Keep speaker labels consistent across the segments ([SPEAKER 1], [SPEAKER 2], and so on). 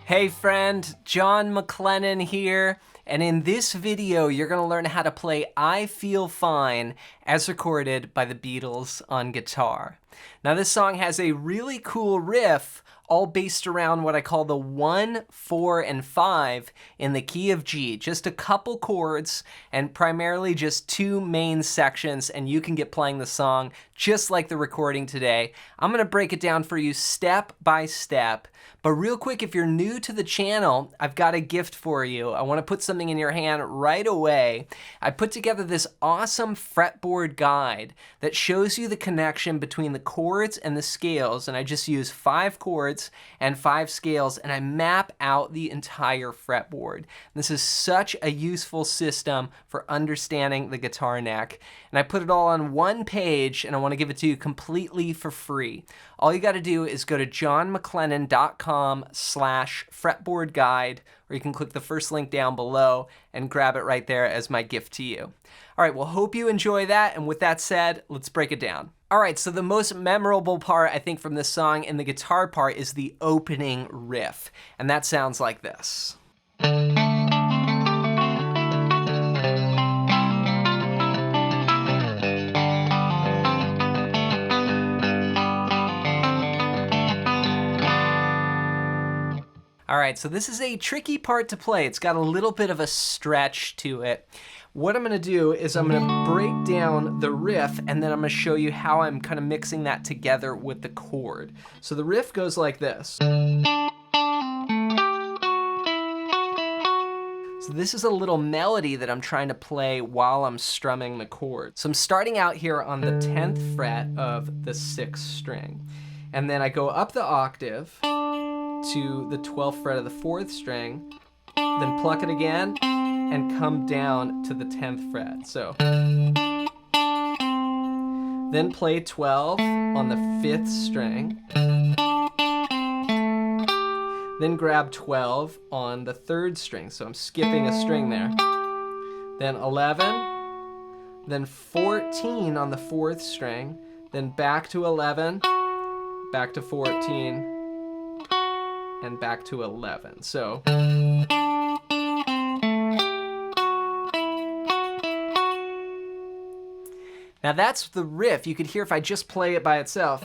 [SPEAKER 1] Hey friend, John Lennon here, and in this video you're going to learn how to play I Feel Fine as recorded by the Beatles on guitar. Now this song has a really cool riff all based around what I call the 1, 4, and 5 in the key of G. Just a couple chords and primarily just two main sections, and you can get playing the song just like the recording today. I'm going to break it down for you step by step. But real quick, if you're new to the channel, I've got a gift for you. I want to put something in your hand right away. I put together this awesome fretboard guide that shows you the connection between the chords and the scales, and I just use 5 chords and 5 scales, and I map out the entire fretboard. This is such a useful system for understanding the guitar neck, and I put it all on one page, and I want to give it to you completely for free. All you got to do is go to johnmcclennan.com/fretboard guide, or you can click the first link down below and grab it right there as my gift to you. All right, well, hope you enjoy that, and with that said, let's break it down. All right, so the most memorable part, I think, from this song and the guitar part is the opening riff, and that sounds like this. All right, so this is a tricky part to play. It's got a little bit of a stretch to it. What I'm gonna do is I'm gonna break down the riff, and then I'm gonna show you how I'm kind of mixing that together with the chord. So the riff goes like this. So this is a little melody that I'm trying to play while I'm strumming the chord. So I'm starting out here on the 10th fret of the 6th string. And then I go up the octave to the 12th fret of the 4th string, then pluck it again, and come down to the 10th fret. So then play 12 on the 5th string, then grab 12 on the 3rd string. So I'm skipping a string there. Then 11, then 14 on the 4th string, then back to 11, back to 14, and back to 11. So now that's the riff. You could hear if I just play it by itself.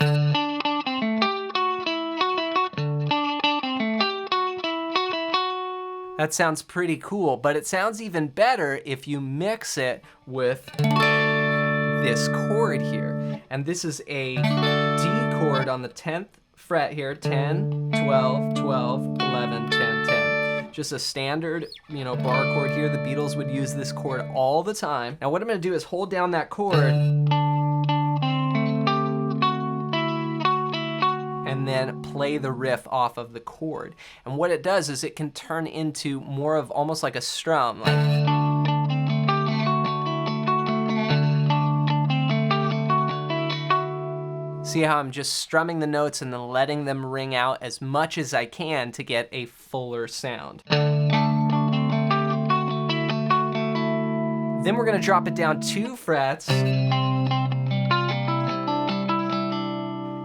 [SPEAKER 1] That sounds pretty cool, but it sounds even better if you mix it with this chord here. And this is a D chord on the 10th fret here, 10, 12, 12, 11, 10, 10. Just a standard, bar chord here. The Beatles would use this chord all the time. Now what I'm gonna do is hold down that chord and then play the riff off of the chord. And what it does is it can turn into more of almost like a strum, like. See how I'm just strumming the notes and then letting them ring out as much as I can to get a fuller sound. Then we're gonna drop it down 2 frets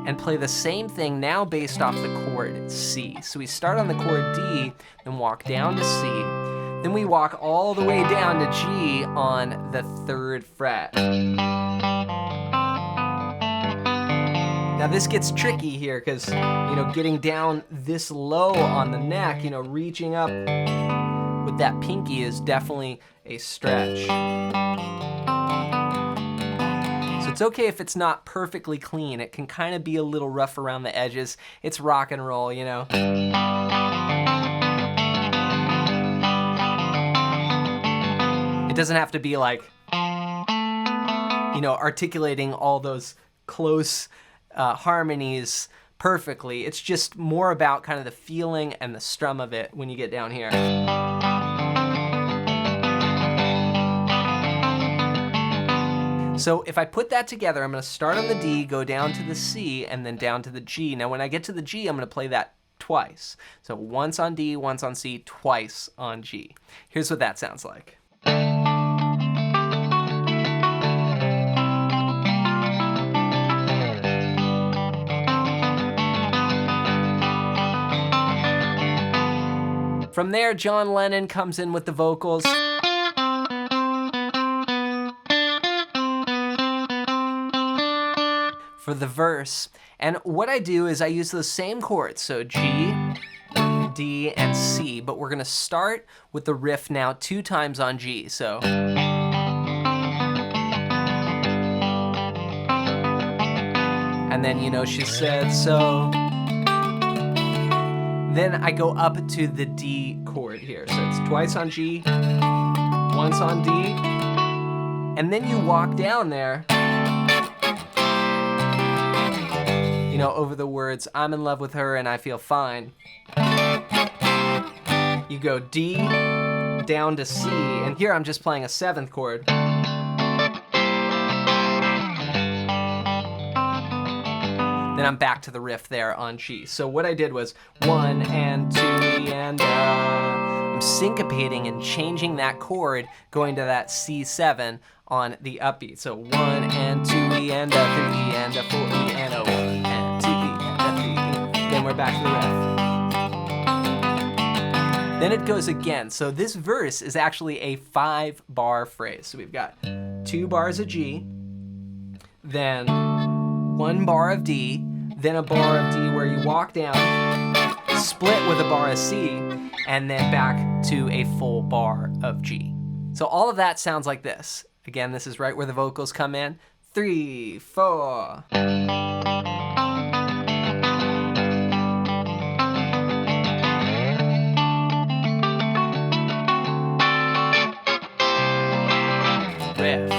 [SPEAKER 1] and play the same thing now based off the chord C. So we start on the chord D, then walk down to C, then we walk all the way down to G on the 3rd fret. Now this gets tricky here because, getting down this low on the neck, reaching up with that pinky is definitely a stretch. So it's okay if it's not perfectly clean. It can kind of be a little rough around the edges. It's rock and roll, It doesn't have to be like, articulating all those close harmonies perfectly. It's just more about kind of the feeling and the strum of it when you get down here. So if I put that together, I'm going to start on the D, go down to the C, and then down to the G. Now when I get to the G, I'm going to play that twice. So once on D, once on C, twice on G. Here's what that sounds like. From there, John Lennon comes in with the vocals. For the verse. And what I do is I use those same chords, so G, D, and C, but we're gonna start with the riff now 2 times on G, so. And then, you know, she said so. Then I go up to the D chord here, so it's twice on G, once on D, and then you walk down there, you know, over the words, I'm in love with her and I feel fine. You go D, down to C, and here I'm just playing a 7th chord. Then I'm back to the riff there on G. So what I did was 1 and 2 and I'm syncopating and changing that chord, going to that C7 on the upbeat. So 1 and 2 and 3 and 4 and 1 and 2 and 3. Then we're back to the riff. Then it goes again. So this verse is actually a 5-bar phrase. So we've got 2 bars of G, then 1 bar of D, then a bar of D where you walk down, split with a bar of C, and then back to a full bar of G. So all of that sounds like this. Again, this is right where the vocals come in. 3, 4. Riff.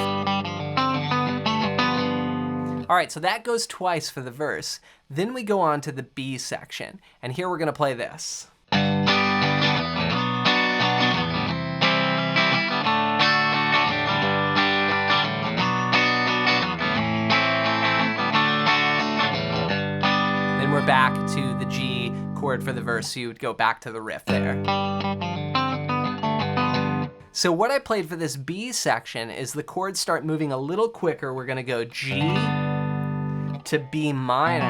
[SPEAKER 1] All right, so that goes twice for the verse. Then we go on to the B section, and here we're gonna play this. Then we're back to the G chord for the verse, so you would go back to the riff there. So what I played for this B section is the chords start moving a little quicker. We're gonna go G to B minor.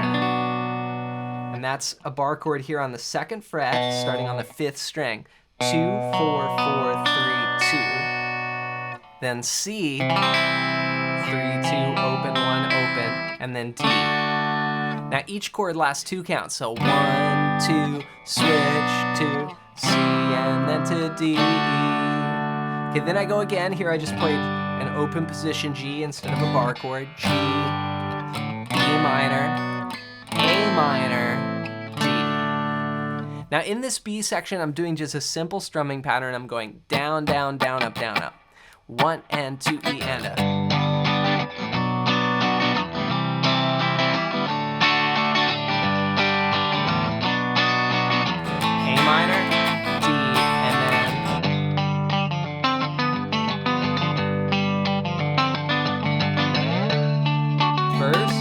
[SPEAKER 1] And that's a bar chord here on the 2nd fret, starting on the 5th string. 2, 4, 4, 3, 2. Then C, 3, 2, open, 1, open, and then D. Now each chord lasts 2 counts, so 1, 2, switch to C, and then to D. Okay, then I go again. Here I just played an open position G instead of a bar chord. G, E minor, A minor, D. Now in this B section, I'm doing just a simple strumming pattern. I'm going down, down, down, up, down, up. 1 and 2, E and A. A minor, D, and then verse.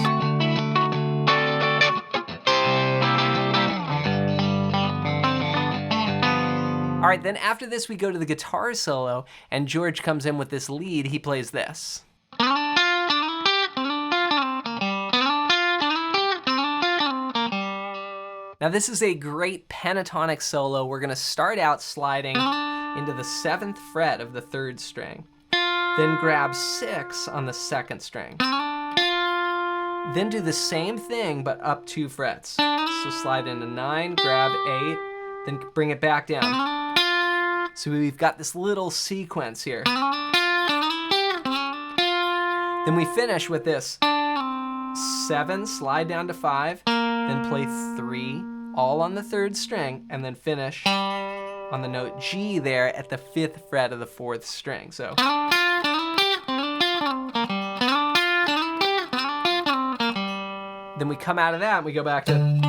[SPEAKER 1] All right, then after this, we go to the guitar solo, and George comes in with this lead. He plays this. Now this is a great pentatonic solo. We're gonna start out sliding into the 7th fret of the 3rd string, then grab 6 on the 2nd string. Then do the same thing, but up 2 frets. So slide into 9, grab 8, then bring it back down. So we've got this little sequence here. Then we finish with this 7, slide down to 5, then play 3, all on the 3rd string, and then finish on the note G there at the 5th fret of the 4th string. So. Then we come out of that and we go back to.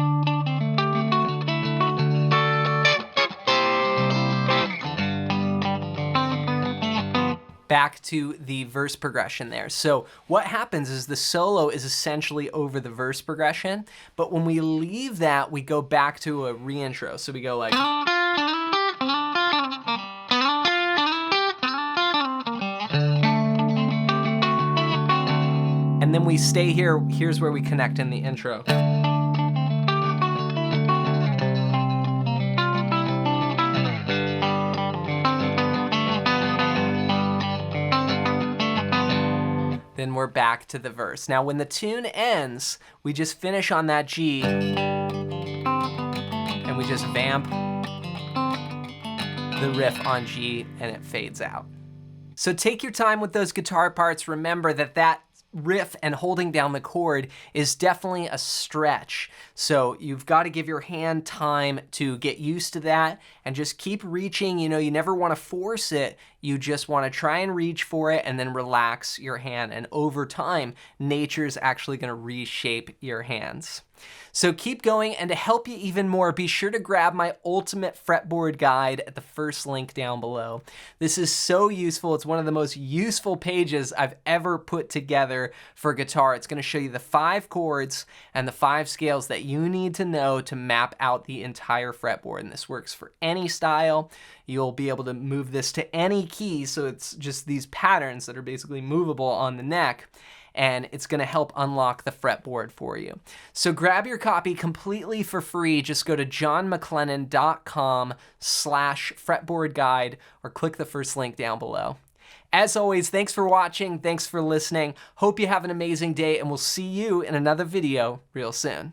[SPEAKER 1] Back to the verse progression there. So what happens is the solo is essentially over the verse progression, but when we leave that, we go back to a reintro. So we go like. And then we stay here. Here's where we connect in the intro. then we're back to the verse. Now when the tune ends, we just finish on that G, and we just vamp the riff on G, and it fades out. So take your time with those guitar parts. Remember that that riff and holding down the chord is definitely a stretch. So you've got to give your hand time to get used to that and just keep reaching. You know, you never want to force it. You just want to try and reach for it and then relax your hand. And over time, nature's actually going to reshape your hands. So keep going, and to help you even more, be sure to grab my ultimate fretboard guide at the first link down below. This is so useful. It's one of the most useful pages I've ever put together for guitar. It's going to show you the 5 chords and the 5 scales that you need to know to map out the entire fretboard. And this works for any style. You'll be able to move this to any key, so it's just these patterns that are basically movable on the neck, and it's going to help unlock the fretboard for you. So grab your copy completely for free. Just go to johnmclennan.com/fretboard guide or click the first link down below. As always, thanks for watching. Thanks for listening. Hope you have an amazing day, and we'll see you in another video real soon.